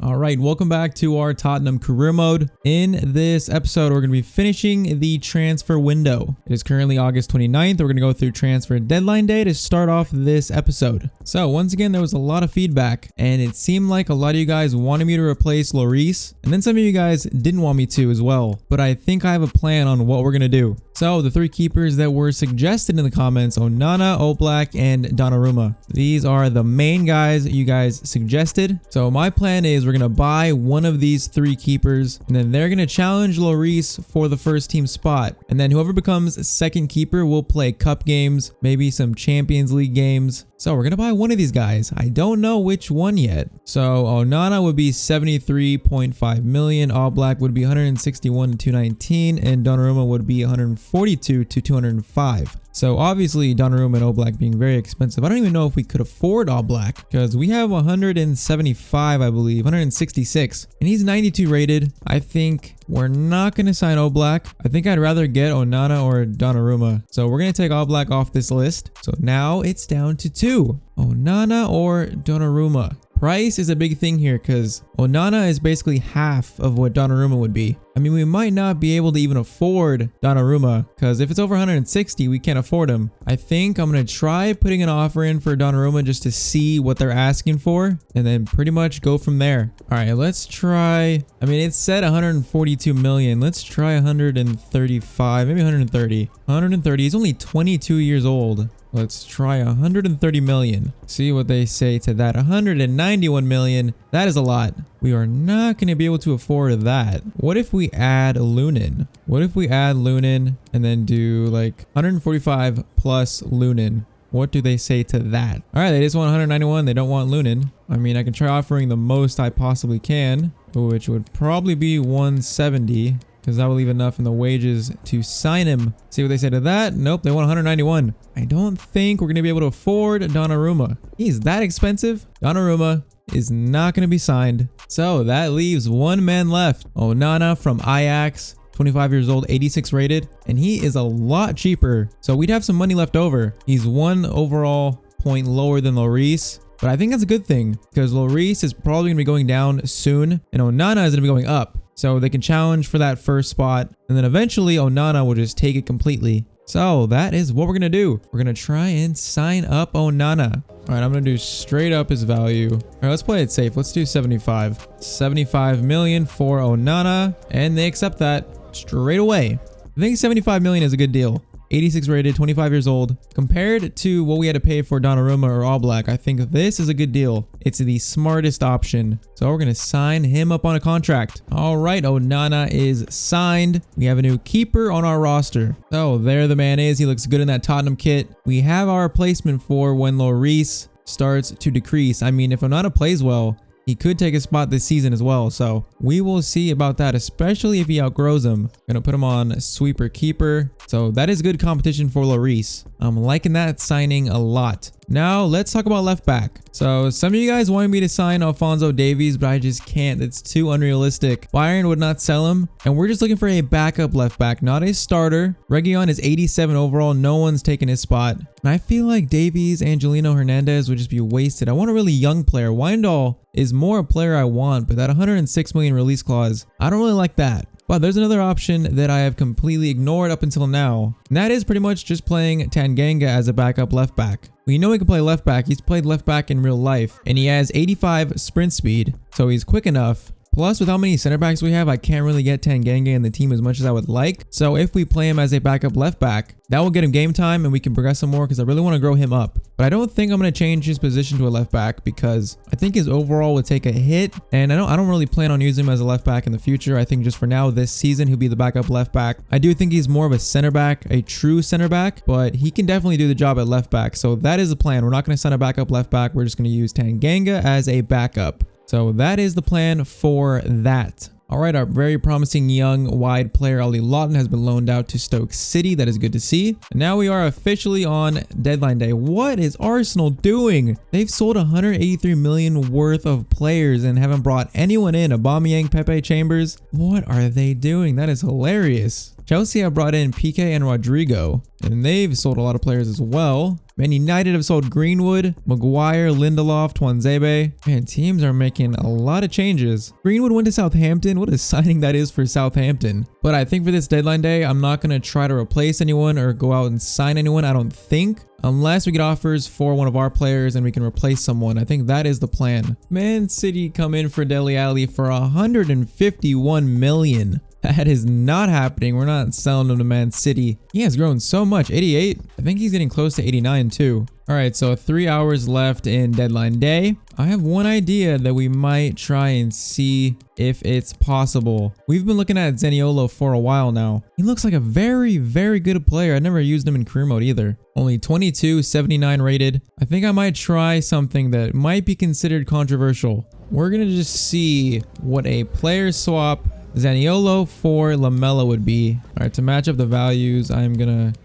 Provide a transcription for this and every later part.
All right, welcome back to our Tottenham Career Mode. In this episode, we're going to be finishing the transfer window. It is currently August 29th. We're going to go through transfer deadline day to start off this episode. So once again, there was a lot of feedback, and it seemed like a lot of you guys wanted me to replace Lloris, and then some of you guys didn't want me to as well. But I think I have a plan on what we're going to do. So the three keepers that were suggested in the comments, Onana, Oblak, and Donnarumma. These are the main guys you guys suggested. So my plan is we're going to buy one of these three keepers, and then they're going to challenge Lloris for the first team spot. And then whoever becomes second keeper will play cup games, maybe some Champions League games. So we're going to buy one of these guys. I don't know which one yet. So Onana would be 73.5 million. Oblak would be 161 to 219. And Donnarumma would be 142 to 205. So obviously Donnarumma and Oblak being very expensive. I don't even know if we could afford Oblak because we have 175, I believe, 166. And he's 92 rated. I think we're not going to sign Oblak. I think I'd rather get Onana or Donnarumma. So we're going to take Oblak off this list. So now it's down to two. Onana or Donnarumma. Price is a big thing here because Onana is basically half of what Donnarumma would be. I mean, we might not be able to even afford Donnarumma because if it's over 160, we can't afford him. I think I'm going to try putting an offer in for Donnarumma just to see what they're asking for and then pretty much go from there. All right, let's try. I mean, it said 142 million. Let's try 135, maybe 130. 130. He's only 22 years old. Let's try 130 million. See what they say to that. 191 million. That is a lot. We are not going to be able to afford that. What if we add Lunin? What if we add Lunin and then do like 145 plus Lunin? What do they say to that? All right, they just want 191. They don't want Lunin. I mean, I can try offering the most I possibly can, which would probably be 170. Because that will leave enough in the wages to sign him. See what they say to that? Nope, they want 191. I don't think we're going to be able to afford Donnarumma. He's that expensive. Donnarumma is not going to be signed. So that leaves one man left. Onana from Ajax, 25 years old, 86 rated. And he is a lot cheaper. So we'd have some money left over. He's one overall point lower than Lloris. But I think that's a good thing because Lloris is probably going to be going down soon. And Onana is going to be going up. So they can challenge for that first spot. And then eventually Onana will just take it completely. So that is what we're going to do. We're going to try and sign up Onana. All right, I'm going to do straight up his value. All right, let's play it safe. Let's do 75. 75 million for Onana. And they accept that straight away. I think 75 million is a good deal. 86 rated, 25 years old. Compared to what we had to pay for Donnarumma or Oblak, I think this is a good deal. It's the smartest option. So we're going to sign him up on a contract. All right, Onana is signed. We have a new keeper on our roster. So there the man is. He looks good in that Tottenham kit. We have our replacement for when Lloris starts to decrease. I mean, if Onana plays well, he could take a spot this season as well. So we will see about that, especially if he outgrows him. Gonna put him on sweeper keeper. So that is good competition for Lloris. I'm liking that signing a lot. Now let's talk about left back. So some of you guys wanted me to sign Alphonso Davies, but I just can't. It's too unrealistic. Bayern would not sell him. And we're just looking for a backup left back, not a starter. Reguilon is 87 overall. No one's taking his spot. And I feel like Davies, Angelino Hernandez would just be wasted. I want a really young player. Wijndal is more a player I want, but that 106 million release clause, I don't really like that. But there's another option that I have completely ignored up until now. And that is pretty much just playing Tanganga as a backup left back. We know he can play left back. He's played left back in real life. And he has 85 sprint speed. So he's quick enough. Plus, with how many center backs we have, I can't really get Tanganga in the team as much as I would like. So if we play him as a backup left back, that will get him game time and we can progress him more because I really want to grow him up. But I don't think I'm going to change his position to a left back because I think his overall would take a hit. And I don't really plan on using him as a left back in the future. I think just for now, this season, he'll be the backup left back. I do think he's more of a center back, a true center back, but he can definitely do the job at left back. So that is the plan. We're not going to sign a backup left back. We're just going to use Tanganga as a backup. So that is the plan for that. All right, our very promising young wide player Ali Lawton has been loaned out to Stoke City. That is good to see. And now we are officially on deadline day. What is Arsenal doing? They've sold 183 million worth of players and haven't brought anyone in. Aubameyang, Pepe, Chambers. What are they doing? That is hilarious. Chelsea have brought in PK and Rodrigo, and they've sold a lot of players as well. Man United have sold Greenwood, Maguire, Lindelof, Twanzebe. Man, teams are making a lot of changes. Greenwood went to Southampton. What a signing that is for Southampton. But I think for this deadline day, I'm not going to try to replace anyone or go out and sign anyone, I don't think. Unless we get offers for one of our players and we can replace someone. I think that is the plan. Man City come in for Dele Alli for 151 million. That is not happening. We're not selling him to Man City. He has grown so much. 88. I think he's getting close to 89 too. All right, so 3 hours left in deadline day. I have one idea that we might try and see if it's possible. We've been looking at Zaniolo for a while now. He looks like a very, very good player. I never used him in career mode either. Only 22, 79 rated. I think I might try something that might be considered controversial. We're going to just see what a player swap Zaniolo for Lamela would be. All right, to match up the values,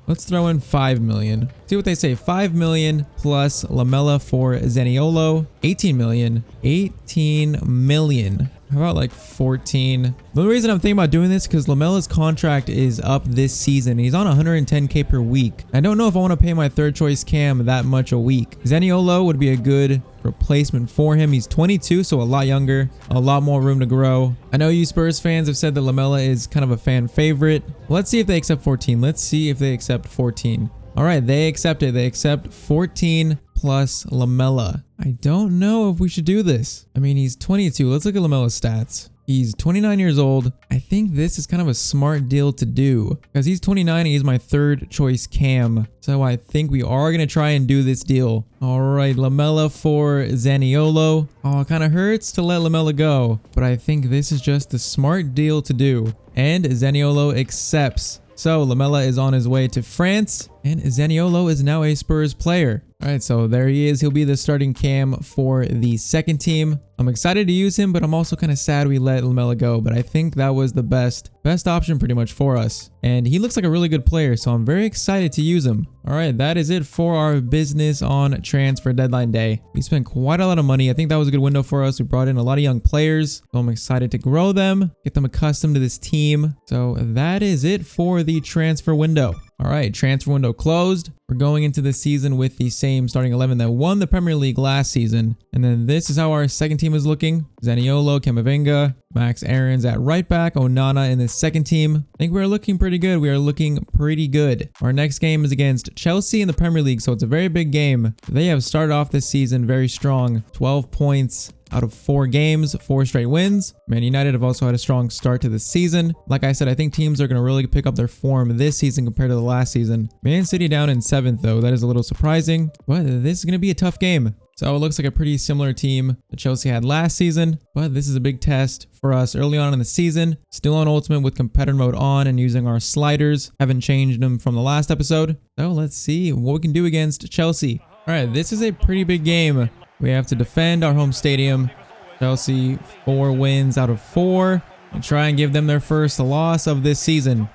let's throw in 5 million. See what they say. 5 million plus Lamela for Zaniolo. 18 million. 18 million. How about like 14? The only reason I'm thinking about doing this is because Lamela's contract is up this season. He's on 110k per week. I don't know if I want to pay my third choice cam that much a week. Zaniolo would be a good replacement for him. He's 22, so a lot younger, a lot more room to grow. I know you Spurs fans have said that Lamela is kind of a fan favorite. Let's see if they accept 14. Let's see if they accept 14. All right, they accept it. They accept 14 plus Lamela. I don't know if we should do this. I mean, he's 22. Let's look at Lamela's stats. He's 29 years old. I think this is kind of a smart deal to do because he's 29 and he's my third choice cam. So I think we are going to try and do this deal. All right, Lamela for Zaniolo. Oh, it kind of hurts to let Lamela go, but I think this is just the smart deal to do. And Zaniolo accepts. So Lamela is on his way to France and Zaniolo is now a Spurs player. All right, so there he is. He'll be the starting cam for the second team. I'm excited to use him, but I'm also kind of sad we let Lamela go. But I think that was the best option pretty much for us. And he looks like a really good player, so I'm very excited to use him. All right, that is it for our business on transfer deadline day. We spent quite a lot of money. I think that was a good window for us. We brought in a lot of young players, so I'm excited to grow them, get them accustomed to this team. So that is it for the transfer window. All right, transfer window closed. We're going into the season with the same starting 11 that won the Premier League last season. And then this is how our second team is looking. Zaniolo, Camavinga, Max Aarons at right back, Onana in the second team. I think we're looking pretty good. We are looking pretty good. Our next game is against Chelsea in the Premier League, so it's a very big game. They have started off this season very strong. 12 points out of 4 games, 4 straight wins. Man United have also had a strong start to the season. Like I said, I think teams are going to really pick up their form this season compared to the last season. Man City down in 7th though. That is a little surprising, but this is going to be a tough game. So it looks like a pretty similar team that Chelsea had last season, but this is a big test for us early on in the season. Still on Ultimate with competitor mode on and using our sliders. Haven't changed them from the last episode. So let's see what we can do against Chelsea. All right, this is a pretty big game. We have to defend our home stadium. Chelsea 4 wins out of 4 and try and give them their first loss of this season.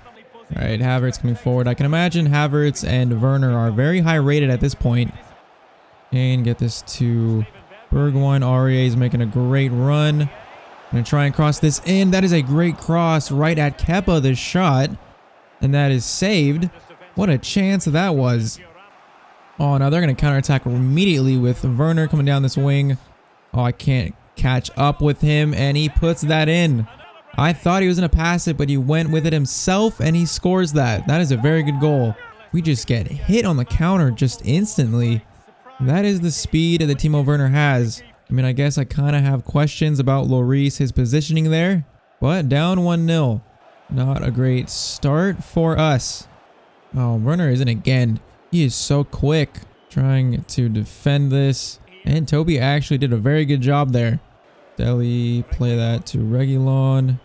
All right, Havertz coming forward. I can imagine Havertz and Werner are very high rated at this point. And get this to Bergwijn. Aurier is making a great run. I'm going to try and cross this in. That is a great cross right at Kepa, the shot. And that is saved. What a chance that was. Oh, now they're going to counterattack immediately with Werner coming down this wing. Oh, I can't catch up with him, and he puts that in. I thought he was going to pass it, but he went with it himself, and he scores that. That is a very good goal. We just get hit on the counter just instantly. That is the speed that Timo Werner has. I mean, I guess I kind of have questions about Lloris, his positioning there, but down 1-0. Not a great start for us. Oh, Werner isn't again. He is so quick trying to defend this. And Toby actually did a very good job there. Deli, play that to Reguilon.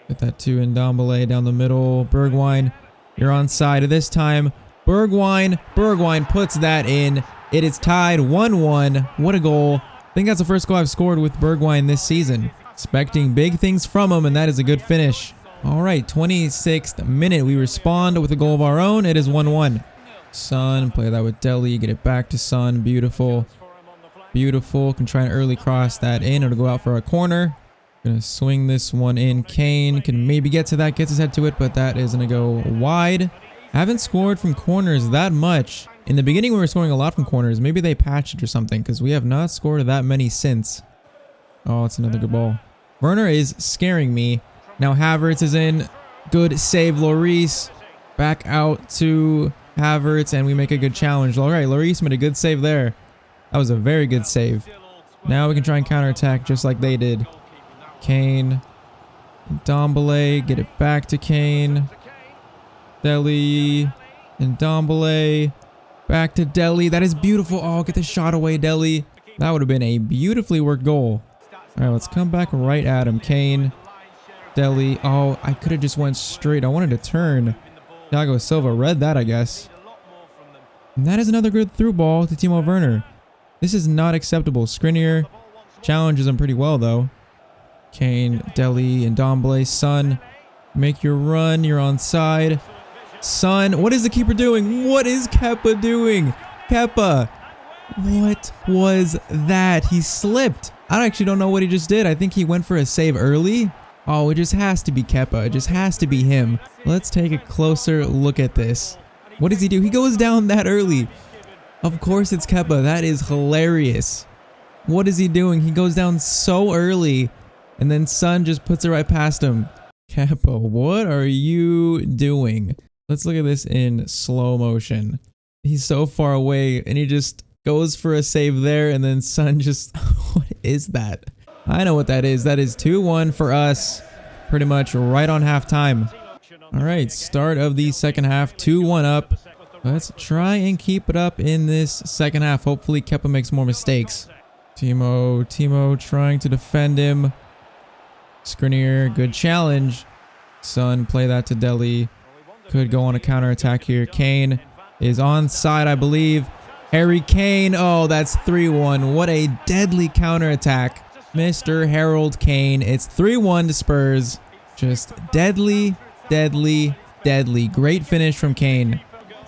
Get that to Ndombele down the middle. Bergwijn, you're on side this time. Bergwijn puts that in. It is tied 1-1. What a goal. I think that's the first goal I've scored with Bergwijn this season. Expecting big things from him, and that is a good finish. All right, 26th minute. We respond with a goal of our own. It is 1-1. Son, play that with Deli. Get it back to Son. Beautiful. Beautiful. Can try and early cross that in. It'll go out for a corner. Gonna swing this one in. Kane can maybe get to that. Gets his head to it, but that is gonna go wide. Haven't scored from corners that much In the beginning, we were scoring a lot from corners. Maybe they patched it or something because we have not scored that many since. Oh, it's another good ball. Werner is scaring me. Now Havertz is in. Good save, Lloris. Back out to Havertz, and we make a good challenge. All right, Lloris made a good save there. That was a very good save. Now we can try and counterattack just like they did. Kane. Ndombele. Get it back to Kane. Dele. And Ndombele. Back to Dele. That is beautiful. Oh, get the shot away, Dele. That would have been a beautifully worked goal. All right, let's come back right at him. Kane. Dele. Oh, I could have just went straight. I wanted to turn. Thiago Silva read that, I guess. And that is another good through ball to Timo Werner. This is not acceptable. Skriniar challenges him pretty well, though. Kane, Dele, and Ndombele. Son, make your run. You're onside. Son, what is the keeper doing? What is Kepa doing? Kepa, what was that? He slipped. I actually don't know what he just did. I think he went for a save early. Oh, it just has to be Kepa. It just has to be him. Let's take a closer look at this. What does he do? He goes down that early. Of course it's Kepa. That is hilarious. What is he doing? He goes down so early, and then Son just puts it right past him. Kepa, what are you doing? Let's look at this in slow motion. He's so far away, and he just goes for a save there, and then Son just... What is that? I know what that is. That is 2-1 for us. Pretty much right on halftime. All right, start of the second half. 2-1 up. Let's try and keep it up in this second half. Hopefully Kepa makes more mistakes. Timo trying to defend him. Skriniar, good challenge. Son, play that to Dele. Could go on a counter attack here. Kane is onside, I believe. Harry Kane. Oh, that's 3-1. What a deadly counter attack. Mr. Harold Kane. It's 3-1 to Spurs. Just deadly, deadly, deadly. Great finish from Kane.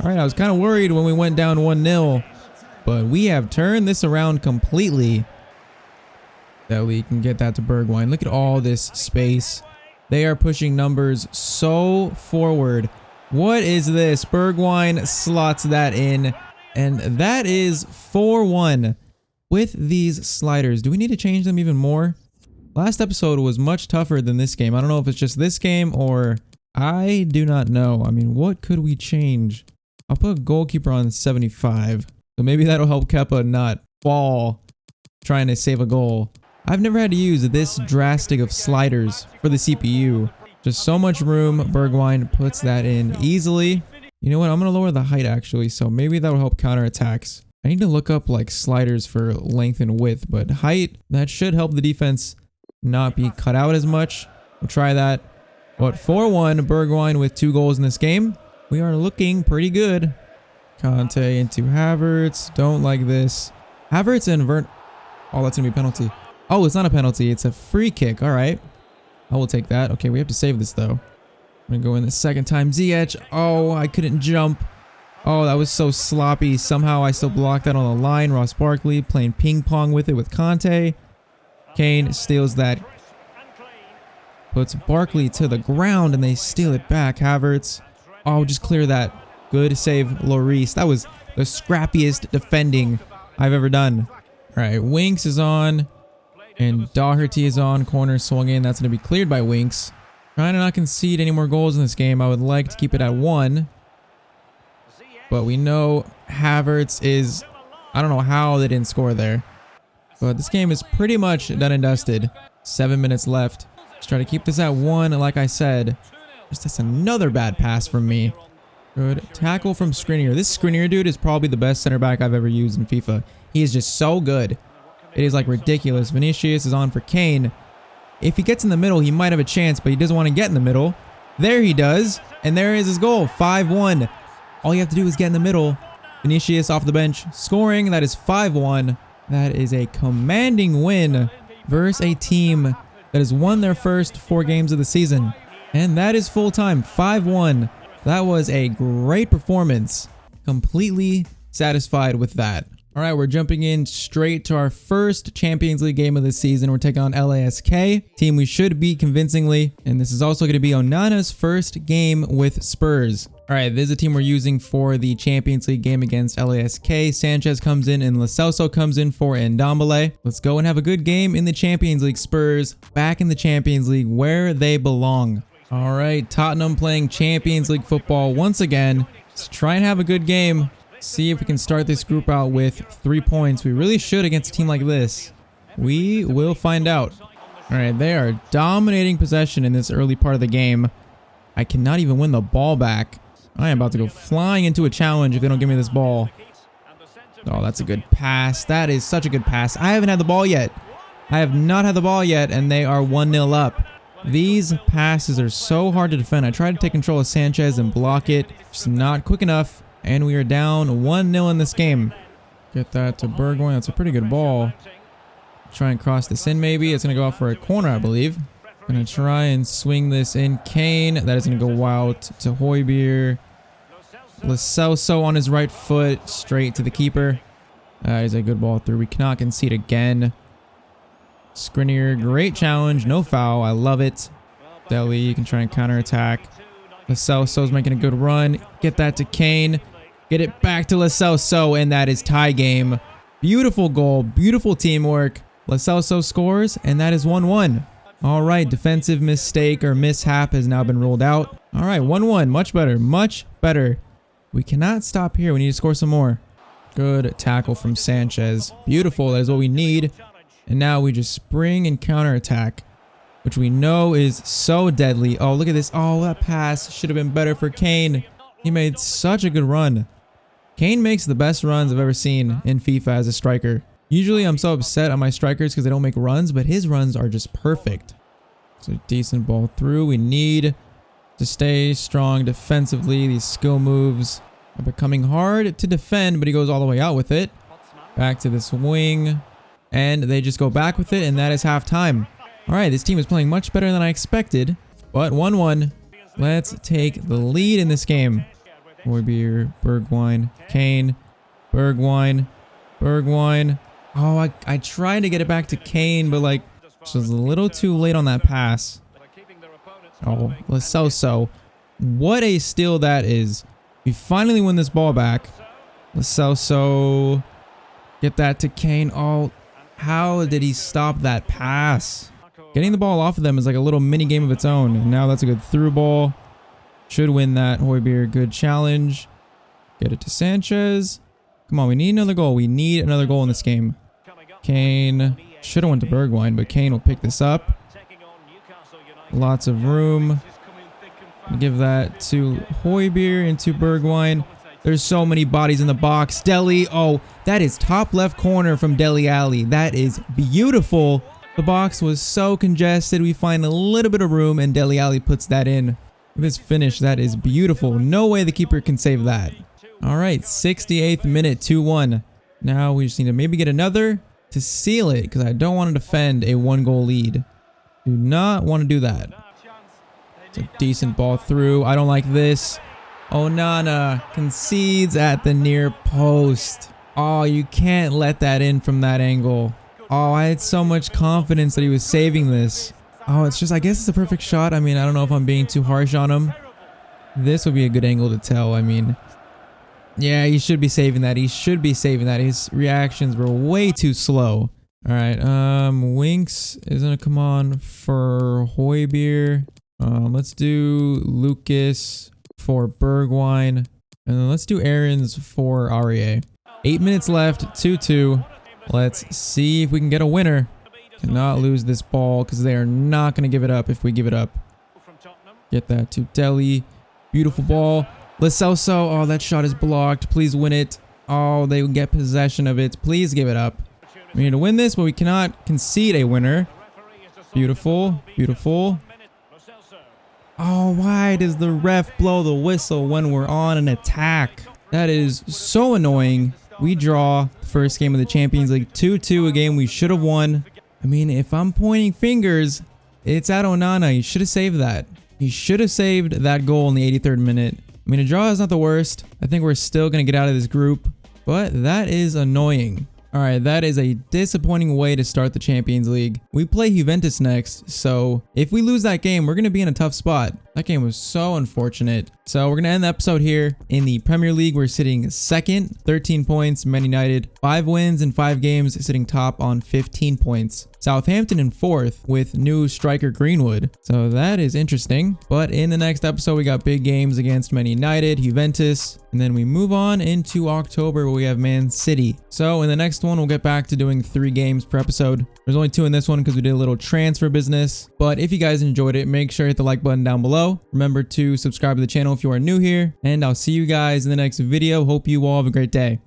All right, I was kind of worried when we went down 1-0, but we have turned this around completely. Dele can get that to Bergwijn. Look at all this space. They are pushing numbers so forward. What is this? Bergwijn slots that in, and that is 4-1. With these sliders, do we need to change them even more? Last episode was much tougher than this game. I don't know if it's just this game or I do not know. I mean, what could we change? I'll put Goalkeeper on 75. So maybe that'll help Kepa not fall trying to save a goal. I've never had to use this drastic of sliders for the CPU. Just so much room. Bergwijn puts that in easily. You know what? I'm going to lower the height actually. So maybe that will help counter attacks. I need to look up like sliders for length and width, but height, that should help the defense not be cut out as much. We'll try that. But 4-1, Bergwijn with 2 goals in this game. We are looking pretty good. Conte into Havertz. Don't like this. Havertz and Oh, that's going to be a penalty. Oh, it's not a penalty. It's a free kick. All right. I will take that. Okay, we have to save this though. I'm going to go in the second time. Ziyech. Oh, I couldn't jump. Oh, that was so sloppy. Somehow I still blocked that on the line. Ross Barkley playing ping pong with it with Conte. Kane steals that. Puts Barkley to the ground and they steal it back. Havertz. Oh, just clear that. Good save, Lloris. That was the scrappiest defending I've ever done. All right, Winks is on. And Doherty is on. Corner swung in. That's going to be cleared by Winks. Trying to not concede any more goals in this game. I would like to keep it at 1. But we know Havertz is... I don't know how they didn't score there. But this game is pretty much done and dusted. 7 minutes left. Let's try to keep this at 1. Like I said, just that's another bad pass from me. Good tackle from Skriniar. This Skriniar dude is probably the best center back I've ever used in FIFA. He is just so good. It is like ridiculous. Vinicius is on for Kane. If he gets in the middle, he might have a chance, but he doesn't want to get in the middle. There he does. And there is his goal. 5-1. All you have to do is get in the middle. Vinicius off the bench scoring. That is 5-1. That is a commanding win versus a team that has won their first 4 games of the season. And that is full time. 5-1. That was a great performance. Completely satisfied with that. All right, we're jumping in straight to our first Champions League game of the season. We're taking on LASK, team we should beat convincingly. And this is also going to be Onana's first game with Spurs. All right, this is the team we're using for the Champions League game against LASK. Sanchez comes in and Lo Celso comes in for Ndombele. Let's go and have a good game in the Champions League. Spurs back in the Champions League where they belong. All right, Tottenham playing Champions League football once again. Let's try and have a good game. See if we can start this group out with 3 points. We really should against a team like this. We will find out. All right, they are dominating possession in this early part of the game. I cannot even win the ball back. I am about to go flying into a challenge if they don't give me this ball. Oh, that's a good pass. That is such a good pass. I haven't had the ball yet. I have not had the ball yet, and they are 1-0 up. These passes are so hard to defend. I tried to take control of Sanchez and block it. Just not quick enough, and we are down 1-0 in this game. Get that to Bergwijn. That's a pretty good ball. Try and cross this in maybe. It's going to go out for a corner, I believe. Gonna try and swing this in. Kane, that is gonna go out to Højbjerg. Lo Celso on his right foot, straight to the keeper. That is a good ball through. We cannot concede again. Skriniar, great challenge, no foul. I love it. Dele, you can try and counterattack. Lo Celso's making a good run. Get that to Kane. Get it back to Lo Celso, and that is tie game. Beautiful goal, beautiful teamwork. Lo Celso scores, and that is 1-1. All right, defensive mistake or mishap has now been ruled out. All right, 1-1, much better, much better. We cannot stop here. We need to score some more. Good tackle from Sanchez. Beautiful, that is what we need. And now we just spring and counterattack, which we know is so deadly. Oh, look at this. Oh, that pass should have been better for Kane. He made such a good run. Kane makes the best runs I've ever seen in FIFA as a striker. Usually I'm so upset on my strikers because they don't make runs, but his runs are just perfect. So decent ball through. We need to stay strong defensively. These skill moves are becoming hard to defend, but he goes all the way out with it. Back to this wing, and they just go back with it, and that is halftime. All right, this team is playing much better than I expected, but 1-1. Let's take the lead in this game. Højbjerg, Bergwijn, Kane, Bergwijn, Bergwijn. Oh, I tried to get it back to Kane, but like, just was a little too late on that pass. Oh, Lo Celso. What a steal that is. We finally win this ball back. Lo Celso. Get that to Kane. Oh, how did he stop that pass? Getting the ball off of them is like a little mini game of its own. And now that's a good through ball. Should win that. Højbjerg, good challenge. Get it to Sanchez. Come on, we need another goal. We need another goal in this game. Kane should have went to Bergwijn, but Kane will pick this up. Lots of room. Give that to Højbjerg and to Bergwijn. There's so many bodies in the box. Dele, oh, that is top left corner from Dele Alli. That is beautiful. The box was so congested. We find a little bit of room, and Dele Alli puts that in. This finish, that is beautiful. No way the keeper can save that. All right, 68th minute, 2-1. Now we just need to maybe get another to seal it because I don't want to defend a 1-goal lead. Do not want to do that. It's a decent ball through. I don't like this. Onana concedes at the near post. Oh, you can't let that in from that angle. Oh, I had so much confidence that he was saving this. Oh, it's just, I guess it's a perfect shot. I mean, I don't know if I'm being too harsh on him. This would be a good angle to tell. I mean, yeah, he should be saving that. He should be saving that. His reactions were way too slow. All right, Winks is going to come on for Højbjerg. Let's do Lucas for Bergwijn. And then let's do Aarons for Aurier. 8 minutes left, 2-2. Let's see if we can get a winner. Cannot lose this ball because they are not going to give it up if we give it up. Get that to Dele. Beautiful ball. Lo Celso. Oh, that shot is blocked. Please win it. Oh, they will get possession of it. Please give it up. We need to win this, but we cannot concede a winner. Beautiful. Beautiful. Oh, why does the ref blow the whistle when we're on an attack? That is so annoying. We draw the first game of the Champions League 2-2, a game we should have won. I mean, if I'm pointing fingers, it's at Onana. He should have saved that. He should have saved that goal in the 83rd minute. I mean, a draw is not the worst. I think we're still going to get out of this group, but that is annoying. All right, that is a disappointing way to start the Champions League. We play Juventus next, so if we lose that game, we're going to be in a tough spot. That game was so unfortunate. So we're going to end the episode here. In the Premier League, we're sitting second, 13 points. Man United, 5 wins in 5 games, sitting top on 15 points. Southampton in 4th with new striker Greenwood. So that is interesting. But in the next episode, we got big games against Man United, Juventus, and then we move on into October where we have Man City. So in the next one, we'll get back to doing 3 games per episode. There's only 2 in this one because we did a little transfer business. But if you guys enjoyed it, make sure to hit the like button down below. Remember to subscribe to the channel if you are new here. And I'll see you guys in the next video. Hope you all have a great day.